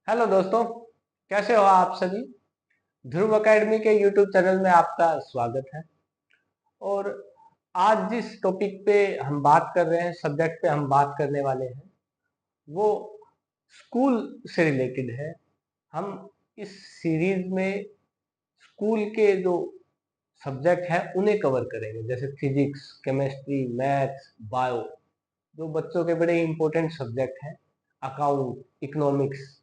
Hello दोस्तों, कैसे हो आप सभी। ध्रुव एकेडमी के यूट्यूब चैनल में आपका स्वागत है। और आज जिस टॉपिक पे हम बात कर रहे हैं, सब्जेक्ट पे हम बात करने वाले हैं, वो स्कूल से रिलेटेड है। हम इस सीरीज में स्कूल के जो सब्जेक्ट है उन्हें कवर करेंगे, जैसे फिजिक्स, केमिस्ट्री, मैथ्स, बायो, जो बच्चों के बड़े इंपॉर्टेंट सब्जेक्ट हैं, अकाउंट, इकोनॉमिक्स।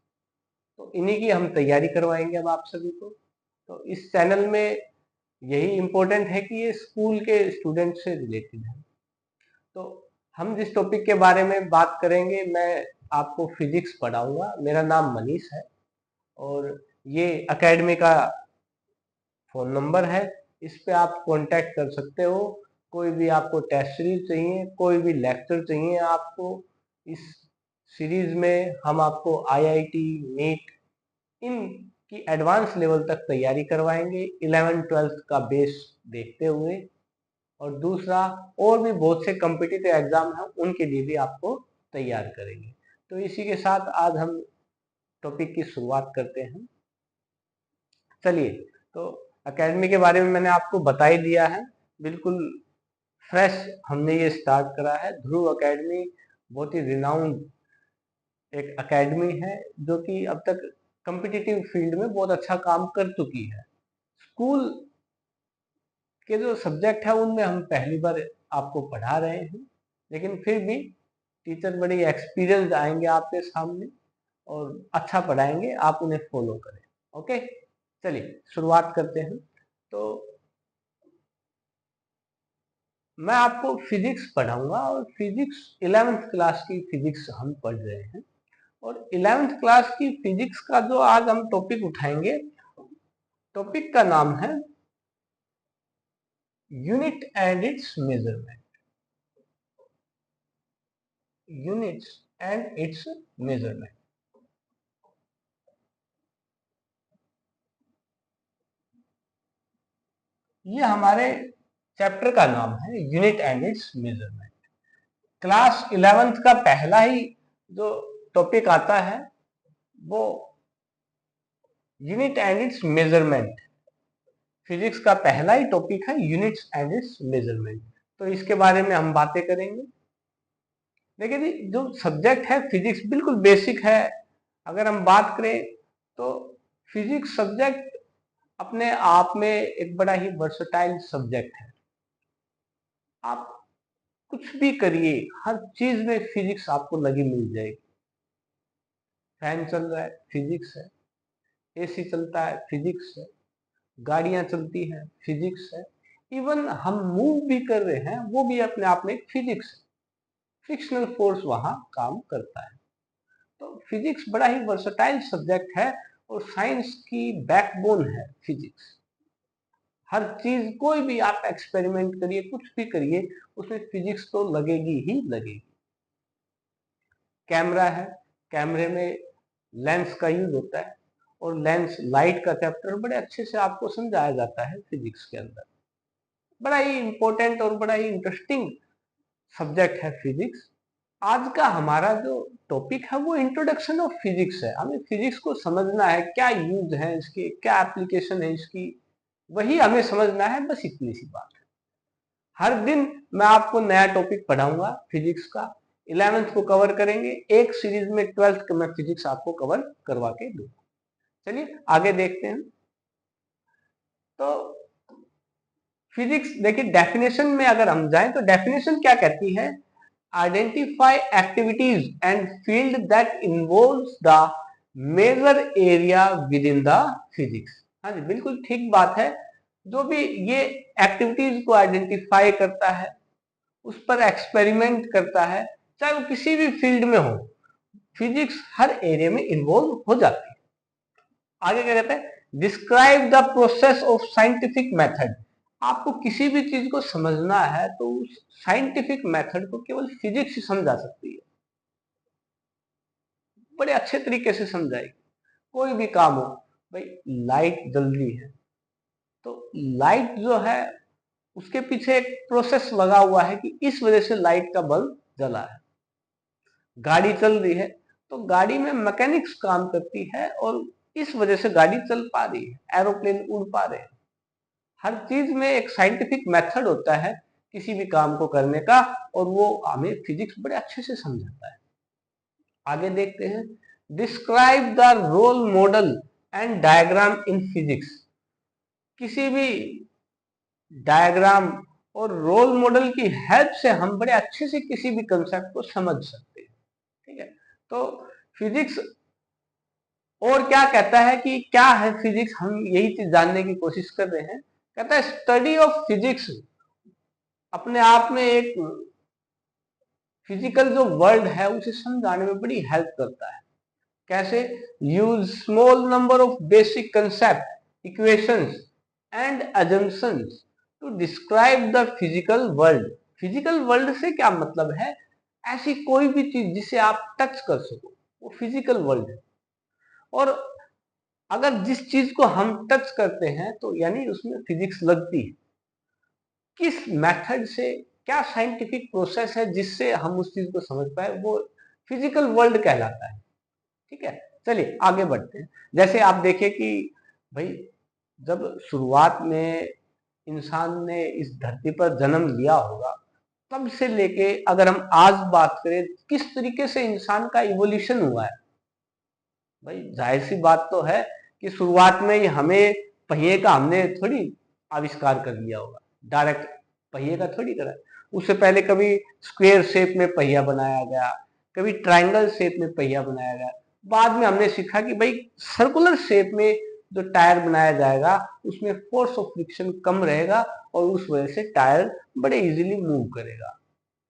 तो इन्हीं की हम तैयारी करवाएंगे अब आप सभी को। तो इस चैनल में यही इम्पोर्टेंट है कि ये स्कूल के स्टूडेंट से रिलेटेड है। तो हम जिस टॉपिक के बारे में बात करेंगे, मैं आपको फिजिक्स पढ़ाऊंगा। मेरा नाम मनीष है और ये एकेडमी का फ़ोन नंबर है। इस पे आप कांटेक्ट कर सकते हो। कोई भी आपको टेस्ट सीरीज चाहिए, कोई भी लेक्चर चाहिए आपको, इस सीरीज में हम आपको आईआईटी, नीट, इनकी एडवांस लेवल तक तैयारी करवाएंगे 11th-12th का बेस देखते हुए। और दूसरा, और भी बहुत से कम्पिटिटिव एग्जाम हैं, उनके लिए भी आपको तैयार करेंगे। तो इसी के साथ आज हम टॉपिक की शुरुआत करते हैं। चलिए, तो एकेडमी के बारे में मैंने आपको बता ही दिया है। बिल्कुल फ्रेश हमने ये स्टार्ट करा है। ध्रुव एकेडमी बहुत ही रिनाउंड एक एकेडमी है, जो कि अब तक कम्पिटिटिव फील्ड में बहुत अच्छा काम कर चुकी है। स्कूल के जो सब्जेक्ट है उनमें हम पहली बार आपको पढ़ा रहे हैं, लेकिन फिर भी टीचर बड़ी एक्सपीरियंस आएंगे आपके सामने और अच्छा पढ़ाएंगे, आप उन्हें फॉलो करें। ओके, चलिए शुरुआत करते हैं। तो मैं आपको फिजिक्स पढ़ाऊंगा और फिजिक्स 11th क्लास की फिजिक्स हम पढ़ रहे हैं। और 11th क्लास की फिजिक्स का जो आज हम टॉपिक उठाएंगे, टॉपिक का नाम है unit and it's measurement. Units and it's measurement, ये हमारे चैप्टर का नाम है, unit and it's measurement. Class 11th का पहला ही जो टॉपिक आता है वो unit and it's measurement. Physics का पहला ही टॉपिक है यूनिट्स एंड इट्स मेजरमेंट। तो इसके बारे में हम बातें करेंगे। देखिए, जो सब्जेक्ट है फिजिक्स बिल्कुल बेसिक है। अगर हम बात करें तो फिजिक्स सब्जेक्ट अपने आप में एक बड़ा ही वर्सटाइल सब्जेक्ट है। आप कुछ भी करिए, हर चीज में फिजिक्स आपको लगी मिल जाएगी। फैन चल रहा है, फिजिक्स है। एसी चलता है, फिजिक्स है। गाड़ियां चलती हैं, फिजिक्स है। इवन हम मूव भी कर रहे हैं, वो भी अपने आप में एक फिजिक्स है। फ्रिक्शनल फोर्स वहां काम करता है। तो फिजिक्स बड़ा ही वर्सटाइल सब्जेक्ट है और साइंस की बैकबोन है फिजिक्स। हर चीज, कोई भी आप एक्सपेरिमेंट करिए, कुछ भी करिए, उसमें फिजिक्स तो लगेगी ही लगेगी। कैमरा है, कैमरे में लेंस का यूज होता है और लेंस लाइट का चैप्टर बड़े अच्छे से आपको समझाया जाता है फिजिक्स के अंदर। बड़ा ही इंपॉर्टेंट और बड़ा ही इंटरेस्टिंग सब्जेक्ट है फिजिक्स। आज का हमारा जो टॉपिक है वो इंट्रोडक्शन ऑफ फिजिक्स है। हमें फिजिक्स को समझना है, क्या यूज है इसके, क्या एप्लीकेशन है इसकी, वही हमें समझना है। बस इतनी सी बात है। हर दिन मैं आपको नया टॉपिक पढ़ाऊंगा फिजिक्स का। 11th को कवर करेंगे, एक सीरीज में 12th का मैं फिजिक्स आपको कवर करवा के दूंगा। चलिए आगे देखते हैं। तो फिजिक्स देखिए, डेफिनेशन में अगर हम जाएं तो डेफिनेशन क्या कहती है? Identify activities and field that involves the major area within the physics. हाँ जी, बिल्कुल ठीक बात है। जो भी ये एक्टिविटीज को आइडेंटिफाई करता है, उस पर एक्सपेरिमेंट करता है, चाहे वो किसी भी फील्ड में हो, फिजिक्स हर एरिया में इन्वॉल्व हो जाती है। आगे क्या कहते हैं? Describe the process of scientific method. आपको किसी भी चीज को समझना है तो उस साइंटिफिक मेथड को केवल फिजिक्स ही समझा सकती है, बड़े अच्छे तरीके से समझाएगी। कोई भी काम हो, भाई लाइट जल रही है तो लाइट जो है उसके पीछे एक प्रोसेस लगा हुआ है कि इस वजह से लाइट का बल्ब जला है। गाड़ी चल रही है तो गाड़ी में मैकेनिक्स काम करती है और इस वजह से गाड़ी चल पा रही है, एरोप्लेन उड़ पा रहे हैं। हर चीज में एक साइंटिफिक मेथड होता है किसी भी काम को करने का, और वो हमें फिजिक्स बड़े अच्छे से समझाता है। आगे देखते हैं, describe the role model and diagram in physics. किसी भी डायग्राम और रोल मॉडल की हेल्प से हम बड़े अच्छे से किसी भी कंसेप्ट को समझ सकते हैं। ठीक है, तो फिजिक्स और क्या कहता है कि क्या है फिजिक्स, हम यही चीज जानने की कोशिश कर रहे हैं। कहता है स्टडी ऑफ फिजिक्स अपने आप में एक फिजिकल जो वर्ल्ड है उसे समझाने में बड़ी हेल्प करता है। कैसे? Use small number of basic concept, equations and assumptions to describe the physical world. Physical world से क्या मतलब है? ऐसी कोई भी चीज जिसे आप टच कर सको, वो फिजिकल वर्ल्ड है। और अगर जिस चीज को हम टच करते हैं तो यानी उसमें फिजिक्स लगती है। किस मेथड से, क्या साइंटिफिक प्रोसेस है जिससे हम उस चीज को समझ पाए, वो फिजिकल वर्ल्ड कहलाता है। ठीक है, चलिए आगे बढ़ते हैं। जैसे आप देखिए कि भाई जब शुरुआत में इंसान ने इस धरती पर जन्म लिया होगा, तब से लेके अगर हम आज बात करें किस तरीके से इंसान का इवोल्यूशन हुआ है। भाई जाहिर सी बात तो है कि शुरुआत में ही हमें पहिए का हमने थोड़ी आविष्कार कर लिया होगा, डायरेक्ट पहिए का थोड़ी करा। उससे पहले कभी स्क्वायर शेप में पहिया बनाया गया, कभी ट्रायंगल शेप में पहिया बनाया गया। बाद में हमने सीखा कि भाई सर्कुलर शेप में जो टायर बनाया जाएगा उसमें फोर्स ऑफ फ्रिक्शन कम रहेगा और उस वजह से टायर बड़े इजीली मूव करेगा,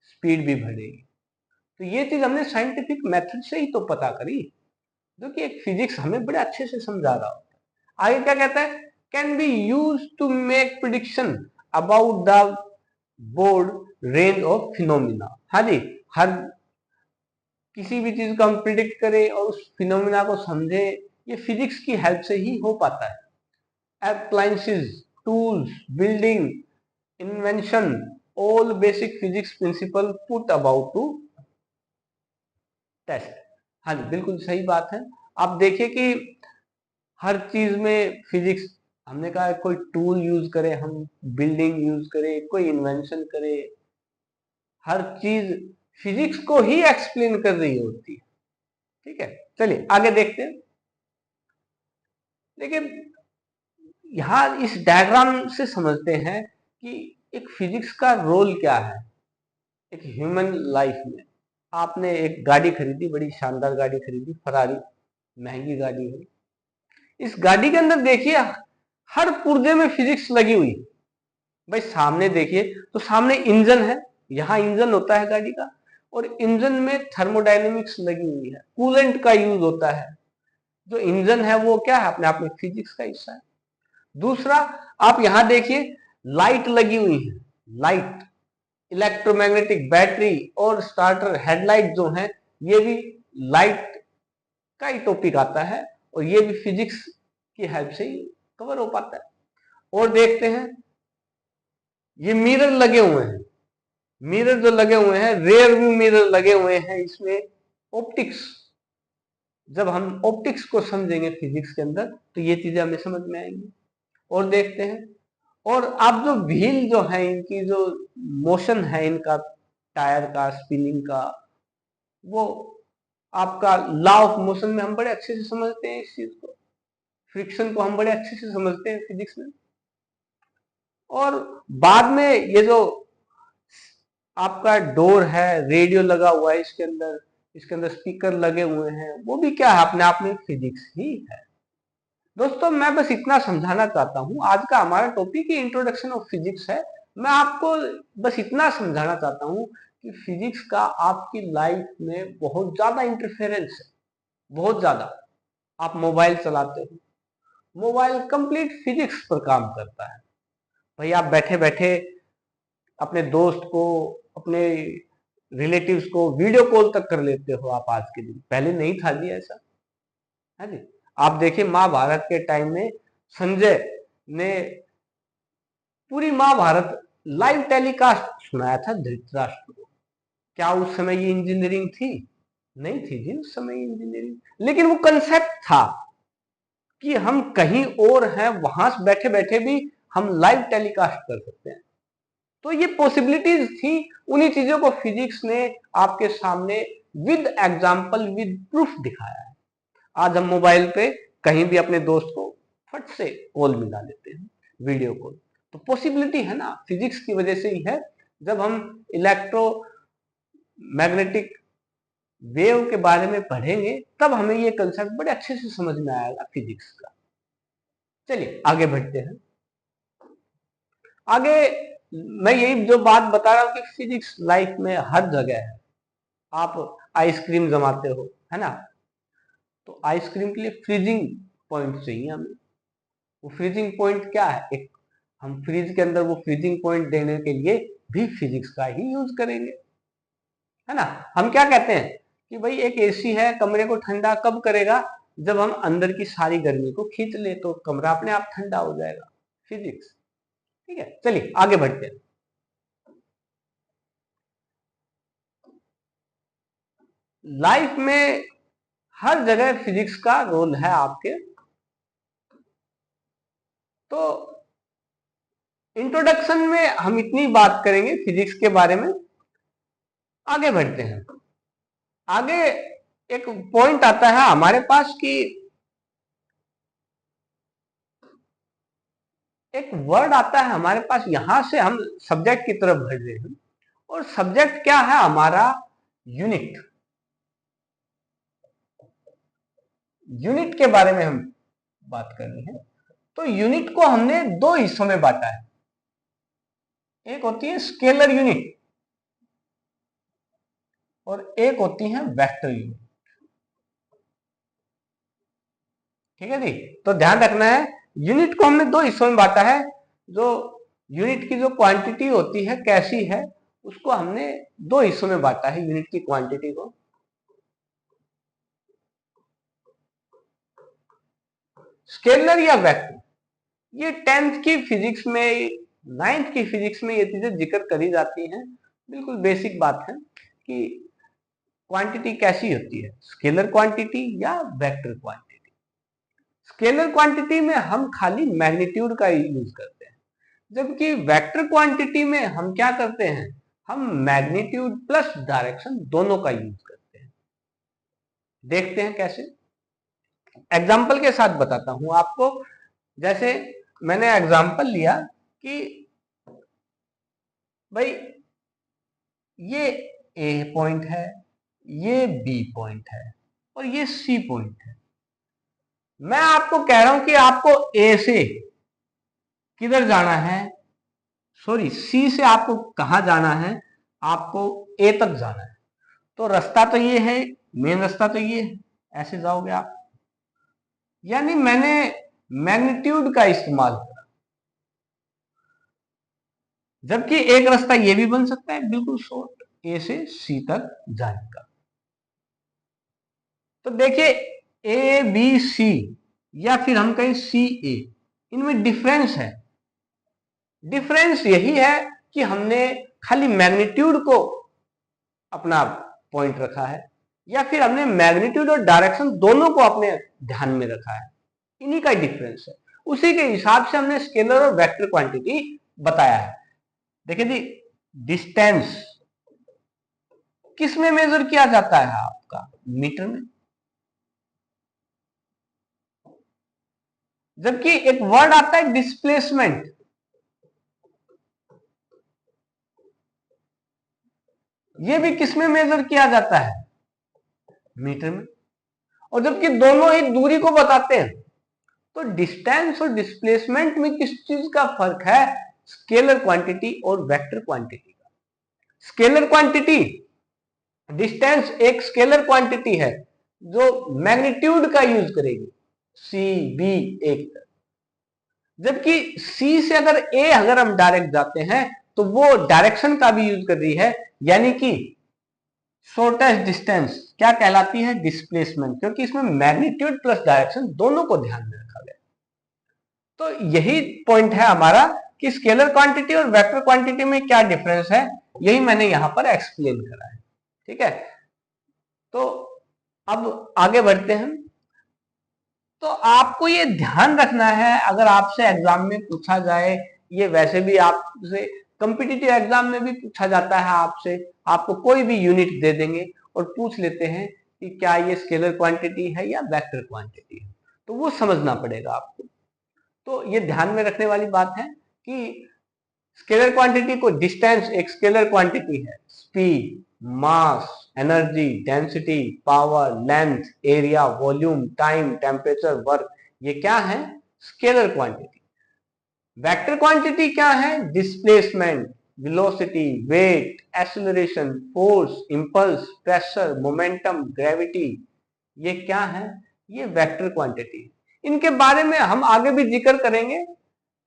स्पीड भी बढ़ेगी। तो ये चीज हमने साइंटिफिक मेथड से ही तो पता करी, जो कि एक फिजिक्स हमें बड़े अच्छे से समझा रहा होता है। आगे क्या कहता है? Can be use to make prediction about the broad range of phenomena. हाँ जी, हर किसी भी चीज को हम प्रिडिक्ट करें और उस फिनोमिना को समझे, ये फिजिक्स की हेल्प से ही हो पाता है। Appliances, tools, building, invention, all basic physics principle put about to test. हाँ जी, बिल्कुल सही बात है। आप देखिए कि हर चीज में फिजिक्स, हमने कहा कोई टूल यूज करें हम, बिल्डिंग यूज करें, कोई इन्वेंशन करें, हर चीज फिजिक्स को ही एक्सप्लेन कर रही होती है। ठीक है, चलिए आगे देखते हैं। लेकिन यहां इस डायग्राम से समझते हैं कि एक फिजिक्स का रोल क्या है एक ह्यूमन लाइफ में। आपने एक गाड़ी खरीदी, बड़ी शानदार गाड़ी खरीदी, फरारी, महंगी गाड़ी है। इस गाड़ी के अंदर देखिए हर पुर्जे में फिजिक्स लगी हुई है। भाई सामने देखिए तो सामने इंजन है, यहां इंजन होता है गाड़ी का, और इंजन में थर्मोडायनेमिक्स लगी हुई है, कूलेंट का यूज होता है। जो इंजन है वो क्या है? अपने आप में फिजिक्स का हिस्सा है। दूसरा, आप यहां देखिए लाइट लगी हुई है, लाइट, इलेक्ट्रोमैग्नेटिक बैटरी और स्टार्टर हेडलाइट जो है, ये भी लाइट का ही टॉपिक आता है और ये भी फिजिक्स की हेल्प से ही कवर हो पाता है। और देखते हैं ये मिरर लगे हुए हैं, मिरर जो लगे हुए हैं, रेयर व्यू मिरर लगे हुए हैं, इसमें ऑप्टिक्स, जब हम ऑप्टिक्स को समझेंगे फिजिक्स के अंदर तो ये चीजें हमें समझ में आएंगी। और देखते हैं, और आप जो व्हील जो है, इनकी जो मोशन है इनका, टायर का, स्पिनिंग का, वो आपका लॉ ऑफ मोशन में हम बड़े अच्छे से समझते हैं इस चीज को, फ्रिक्शन को हम बड़े अच्छे से समझते हैं फिजिक्स में। और बाद में ये जो आपका डोर है, रेडियो लगा हुआ है इसके अंदर स्पीकर लगे हुए हैं, वो भी क्या है? अपने आप में फिजिक्स ही है। दोस्तों मैं बस इतना समझाना चाहता हूं, आज का हमारा topic he introduction of physics है। मैं आपको बस इतना समझाना चाहता हूं कि फिजिक्स का आपकी लाइफ में बहुत ज्यादा इंटरफेरेंस है, बहुत ज्यादा। आप मोबाइल चलाते हो, मोबाइल कंप्लीट फिजिक्स पर काम करता है। भाई आप बैठे बैठे अपने दोस्त को, अपने रिलेटिव्स को वीडियो कॉल तक कर लेते हो आप आज के दिन, पहले नहीं था जी ऐसा, है जी। आप देखिए महाभारत के टाइम में संजय ने पूरी महाभारत लाइव टेलीकास्ट सुनाया था धृतराष्ट्र को। क्या उस समय ये इंजीनियरिंग थी? नहीं थी जी उस समय इंजीनियरिंग, लेकिन वो कंसेप्ट था कि हम कहीं और हैं, वहां से बैठे बैठे भी हम लाइव टेलीकास्ट कर सकते हैं। तो ये पॉसिबिलिटीज थी, उन्हीं चीजों को फिजिक्स ने आपके सामने विद एग्जांपल, विद प्रूफ दिखाया है। आज हम मोबाइल पे कहीं भी अपने दोस्त को फट से कॉल मिला लेते हैं, वीडियो कॉल। तो पॉसिबिलिटी है ना, फिजिक्स की वजह से ही है। जब हम इलेक्ट्रो मैग्नेटिक वेव के बारे में पढ़ेंगे तब हमें ये कंसेप्ट बड़े अच्छे से समझ में आएगा फिजिक्स का। चलिए आगे बढ़ते हैं। आगे मैं यही जो बात बता रहा हूं कि फिजिक्स लाइफ में हर जगह है। आप आइसक्रीम जमाते हो, है ना, तो आइसक्रीम के लिए फ्रीजिंग पॉइंट चाहिए हमें। वो फ्रीजिंग पॉइंट क्या है, एक हम फ्रीज के अंदर वो फ्रीजिंग पॉइंट देने के लिए भी फिजिक्स का ही यूज करेंगे, है ना। हम क्या कहते हैं कि भाई एक एसी है, कमरे को ठंडा कब करेगा, जब हम अंदर की सारी गर्मी को खींच ले तो कमरा अपने आप ठंडा हो जाएगा, फिजिक्स। ठीक है, चलिए आगे बढ़ते हैं। लाइफ में हर जगह फिजिक्स का रोल है आपके। तो इंट्रोडक्शन में हम इतनी बात करेंगे फिजिक्स के बारे में। आगे बढ़ते हैं। आगे एक पॉइंट आता है हमारे पास कि एक वर्ड आता है हमारे पास, यहां से हम सब्जेक्ट की तरफ बढ़ रहे हैं। और सब्जेक्ट क्या है हमारा, यूनिट। यूनिट के बारे में हम बात करनी है। तो यूनिट को हमने दो हिस्सों में बांटा है। एक होती है स्केलर यूनिट और एक होती है वेक्टर यूनिट। ठीक है जी, तो ध्यान रखना है, यूनिट को हमने दो हिस्सों में बांटा है। जो यूनिट की जो क्वांटिटी होती है कैसी है, उसको हमने दो हिस्सों में बांटा है, यूनिट की क्वांटिटी को। स्केलर या वेक्टर, ये 10th की फिजिक्स में, 9th की फिजिक्स में ये चीजें जिक्र करी जाती हैं। बिल्कुल बेसिक बात है कि क्वांटिटी कैसी होती है, स्केलर क्वांटिटी या वेक्टर क्वांटिटी। स्केलर क्वांटिटी में हम खाली मैग्नीट्यूड का यूज करते हैं, जबकि वेक्टर क्वांटिटी में हम क्या करते हैं, हम मैग्नीट्यूड प्लस डायरेक्शन दोनों का यूज करते हैं। देखते हैं कैसे, एग्जाम्पल के साथ बताता हूं आपको। जैसे मैंने एग्जाम्पल लिया कि भाई ये ए पॉइंट है, ये बी पॉइंट है और ये सी पॉइंट है। मैं आपको कह रहा हूं कि आपको ए से किधर जाना है, सॉरी सी से आपको कहां जाना है, आपको ए तक जाना है। तो रास्ता तो ये है, मेन रास्ता तो ये है, ऐसे जाओगे आप। यानी मैंने मैग्नीट्यूड का इस्तेमाल करा, जबकि एक रास्ता ये भी बन सकता है बिल्कुल शॉर्ट, ए से सी तक जाने का। तो देखिए ए बी सी या फिर हम कहें सी ए, इनमें डिफरेंस है। डिफरेंस यही है कि हमने खाली मैग्नीट्यूड को अपना पॉइंट रखा है, या फिर हमने मैग्नीट्यूड और डायरेक्शन दोनों को अपने ध्यान में रखा है। इन्हीं का डिफरेंस है, उसी के हिसाब से हमने स्केलर और वेक्टर क्वांटिटी बताया है। देखिए जी, डिस्टेंस किस में मेजर किया जाता है आपका, मीटर में। जबकि एक वर्ड आता है डिस्प्लेसमेंट, ये भी किस में मेजर किया जाता है, मीटर में। और जबकि दोनों ही दूरी को बताते हैं, तो डिस्टेंस और डिस्प्लेसमेंट में किस चीज का फर्क है, स्केलर क्वांटिटी और वेक्टर क्वांटिटी का। स्केलर क्वांटिटी, डिस्टेंस एक स्केलर क्वांटिटी है जो मैग्नीट्यूड का यूज करेगी, सी बी एक, जबकि सी से अगर हम डायरेक्ट जाते हैं तो वो डायरेक्शन का भी यूज कर रही है, यानी कि शॉर्टेस्ट डिस्टेंस क्या कहलाती है, डिस्प्लेसमेंट, क्योंकि इसमें मैग्नीट्यूड प्लस डायरेक्शन दोनों को ध्यान में रखा गया। तो यही पॉइंट है हमारा कि स्केलर क्वांटिटी और वेक्टर क्वांटिटी में क्या डिफरेंस है, यही मैंने यहां पर एक्सप्लेन करा है। ठीक है, तो अब आगे बढ़ते हैं। तो आपको ये ध्यान रखना है, अगर आपसे एग्जाम में पूछा जाए, ये वैसे भी आपसे कॉम्पिटिटिव एग्जाम में भी पूछा जाता है आपसे, आपको कोई भी यूनिट दे देंगे और पूछ लेते हैं कि क्या ये स्केलर क्वांटिटी है या वेक्टर क्वांटिटी है, तो वो समझना पड़ेगा आपको। तो ये ध्यान में रखने वाली बात है कि स्केलर क्वांटिटी को, डिस्टेंस एक स्केलर क्वांटिटी है, speed, mass, energy, density, power, length, area, volume, time, temperature, work, ये क्या है? Scalar quantity. वेक्टर क्वांटिटी क्या है? Displacement, velocity, weight, acceleration, force, impulse, pressure, momentum, gravity, ये क्या है? ये वेक्टर क्वांटिटी। इनके बारे में हम आगे भी जिक्र करेंगे,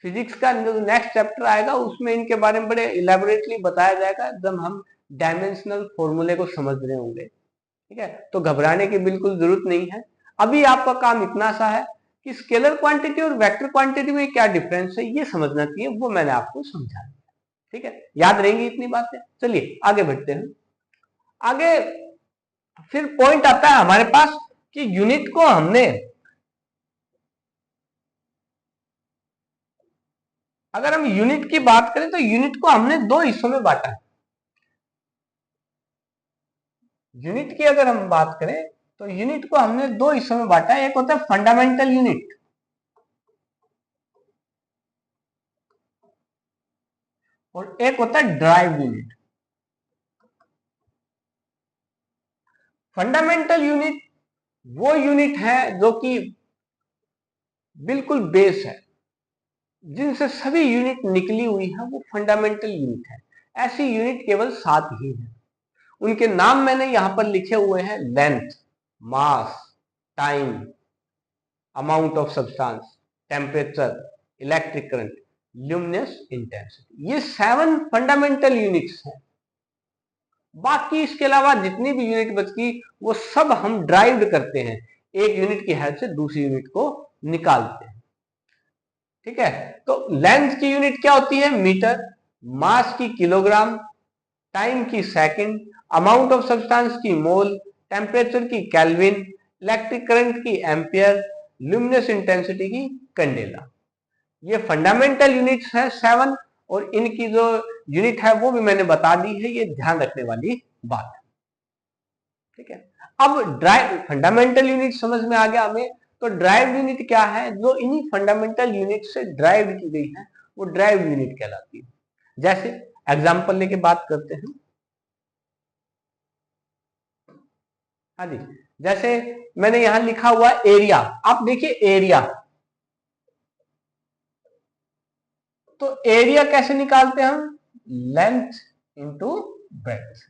फिजिक्स का नेक्स्ट चैप्टर आएगा उसमें इनके बारे में बड़े इलेबोरेटली बताया जाएगा, जब हम डायमेंशनल फॉर्मूले को समझ रहे होंगे। ठीक है, तो घबराने की बिल्कुल जरूरत नहीं है। अभी आपका काम इतना सा है कि स्केलर क्वांटिटी और वेक्टर क्वांटिटी में क्या डिफरेंस है ये समझना चाहिए, वो मैंने आपको समझा दिया। ठीक है, याद रहेंगी इतनी बातें। चलिए आगे बढ़ते हैं। आगे फिर पॉइंट आता है हमारे पास कि यूनिट को हमने, अगर हम यूनिट की बात करें तो यूनिट को हमने दो हिस्सों में बांटा है। यूनिट की अगर हम बात करें तो यूनिट को हमने दो हिस्सों में बांटा है। एक होता है फंडामेंटल यूनिट और एक होता है ड्राइव यूनिट। फंडामेंटल यूनिट वो यूनिट है जो कि बिल्कुल बेस है, जिनसे सभी यूनिट निकली हुई है, वो फंडामेंटल यूनिट है। ऐसी यूनिट केवल 7 ही है। उनके नाम मैंने यहां पर लिखे हुए हैं: length, mass, time, amount of substance, temperature, electric current, luminous intensity. ये 7 फंडामेंटल यूनिट्स हैं। बाकी इसके अलावा जितनी भी यूनिट बचती वो सब हम ड्राइव्ड करते हैं, एक यूनिट की हेल्प से दूसरी यूनिट को निकालते हैं। ठीक है, तो लेंथ की यूनिट क्या होती है? मीटर, मास की किलोग्राम, टाइम की सेकंड, अमाउंट ऑफ सब्सटेंस की मोल, टेम्परेचर की केल्विन, इलेक्ट्रिक करंट की एम्पियर, ल्यूमिनस इंटेंसिटी की कैंडेला। ये फंडामेंटल यूनिट्स है 7, और इनकी जो यूनिट है वो भी मैंने बता दी है, ये ध्यान रखने वाली बात है। ठीक है, अब ड्राइव फंडामेंटल यूनिट समझ में आ गया हमें, तो ड्राइव यूनिट क्या है? जो इन्हीं फंडामेंटल यूनिट से ड्राइव की गई है वो ड्राइव यूनिट कहलाती है। जैसे एग्जांपल लेके बात करते हैं। हाँ जी, जैसे मैंने यहां लिखा हुआ एरिया, आप देखिए एरिया, तो एरिया कैसे निकालते हैं हम? Length into breadth.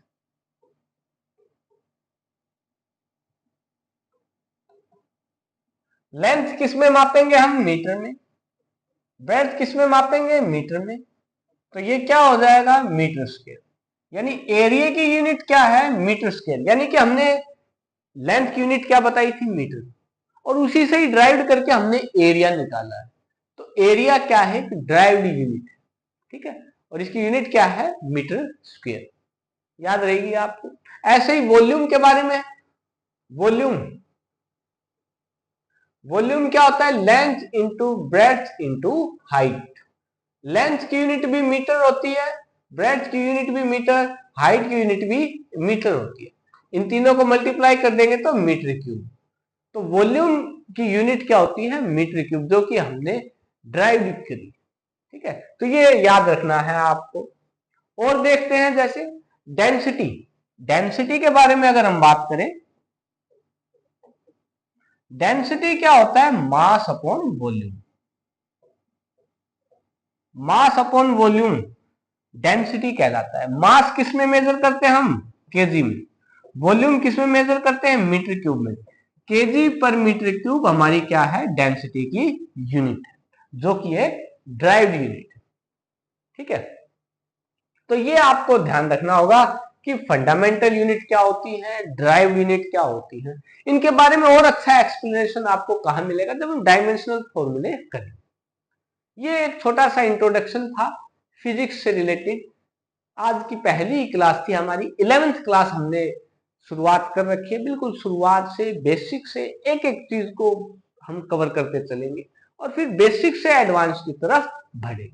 लेंथ किस में मापेंगे हम? मीटर में। ब्रेड्थ किस में मापेंगे? मीटर में। तो ये क्या हो जाएगा? Metre square. यानी एरिया की यूनिट क्या है? Metre square. यानी कि हमने लेंथ की यूनिट क्या बताई थी? मीटर, और उसी से ही ड्राइव्ड करके हमने एरिया निकाला है। तो एरिया क्या है? Derived unit. ठीक है, और इसकी यूनिट क्या है? Metre square. याद रहेगी आपको। ऐसे ही वॉल्यूम के बारे में, वॉल्यूम, वॉल्यूम क्या होता है? Length into breadth into height. Length की यूनिट भी मीटर होती है, ब्रेड्थ की यूनिट भी मीटर, हाइट की यूनिट भी मीटर होती है। इन तीनों को मल्टीप्लाई कर देंगे तो मीटर क्यूब। तो वॉल्यूम की यूनिट क्या होती है? मीटर क्यूब, जो कि हमने ड्राइव करी। ठीक है, तो ये याद रखना है आपको। और देखते हैं जैसे डेंसिटी। डेंसिटी के बारे में अगर हम बात करें, डेंसिटी क्या होता है? Mass upon volume. Mass upon volume density कहलाता है। मास किस में मेजर करते हैं हम? केजी में। वॉल्यूम किस में मेजर करते हैं? मीटर क्यूब में। केजी पर मीटर क्यूब हमारी क्या है? डेंसिटी की यूनिट है, जो कि एक ड्राइव्ड यूनिट है। ठीक है, तो ये आपको ध्यान रखना होगा कि फंडामेंटल यूनिट क्या होती है, ड्राइव यूनिट क्या होती है। इनके बारे में और अच्छा एक्सप्लेनेशन आपको कहां मिलेगा? जब हम डायमेंशनल फॉर्मूले करें। ये एक छोटा सा इंट्रोडक्शन था फिजिक्स से रिलेटेड। आज की पहली क्लास थी हमारी, 11th क्लास हमने शुरुआत कर रखी है। बिल्कुल शुरुआत से, बेसिक से एक एक चीज को हम कवर करते चलेंगे और फिर बेसिक से एडवांस की तरफ बढ़ेंगे।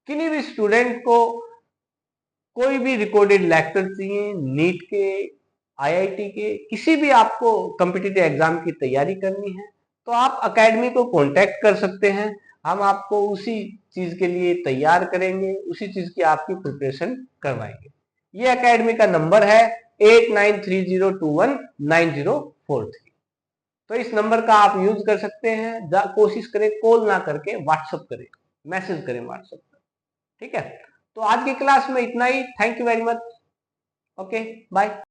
किन्हीं भी स्टूडेंट को कोई भी रिकॉर्डेड लेक्चर चाहिए, नीट के, आईआईटी के, किसी भी आपको कॉम्पिटिटिव एग्जाम की तैयारी करनी है तो आप अकेडमी को कांटेक्ट कर सकते हैं। हम आपको उसी चीज के लिए तैयार करेंगे, उसी चीज की आपकी प्रिपरेशन करवाएंगे। ये अकेडमी का नंबर है 8930219043। तो इस नंबर का आप यूज कर सकते हैं। कोशिश करें कॉल ना करके व्हाट्सएप करें, मैसेज करें व्हाट्सएप पर, ठीक है। तो आज की क्लास में इतना ही। Thank you very much. Okay, bye.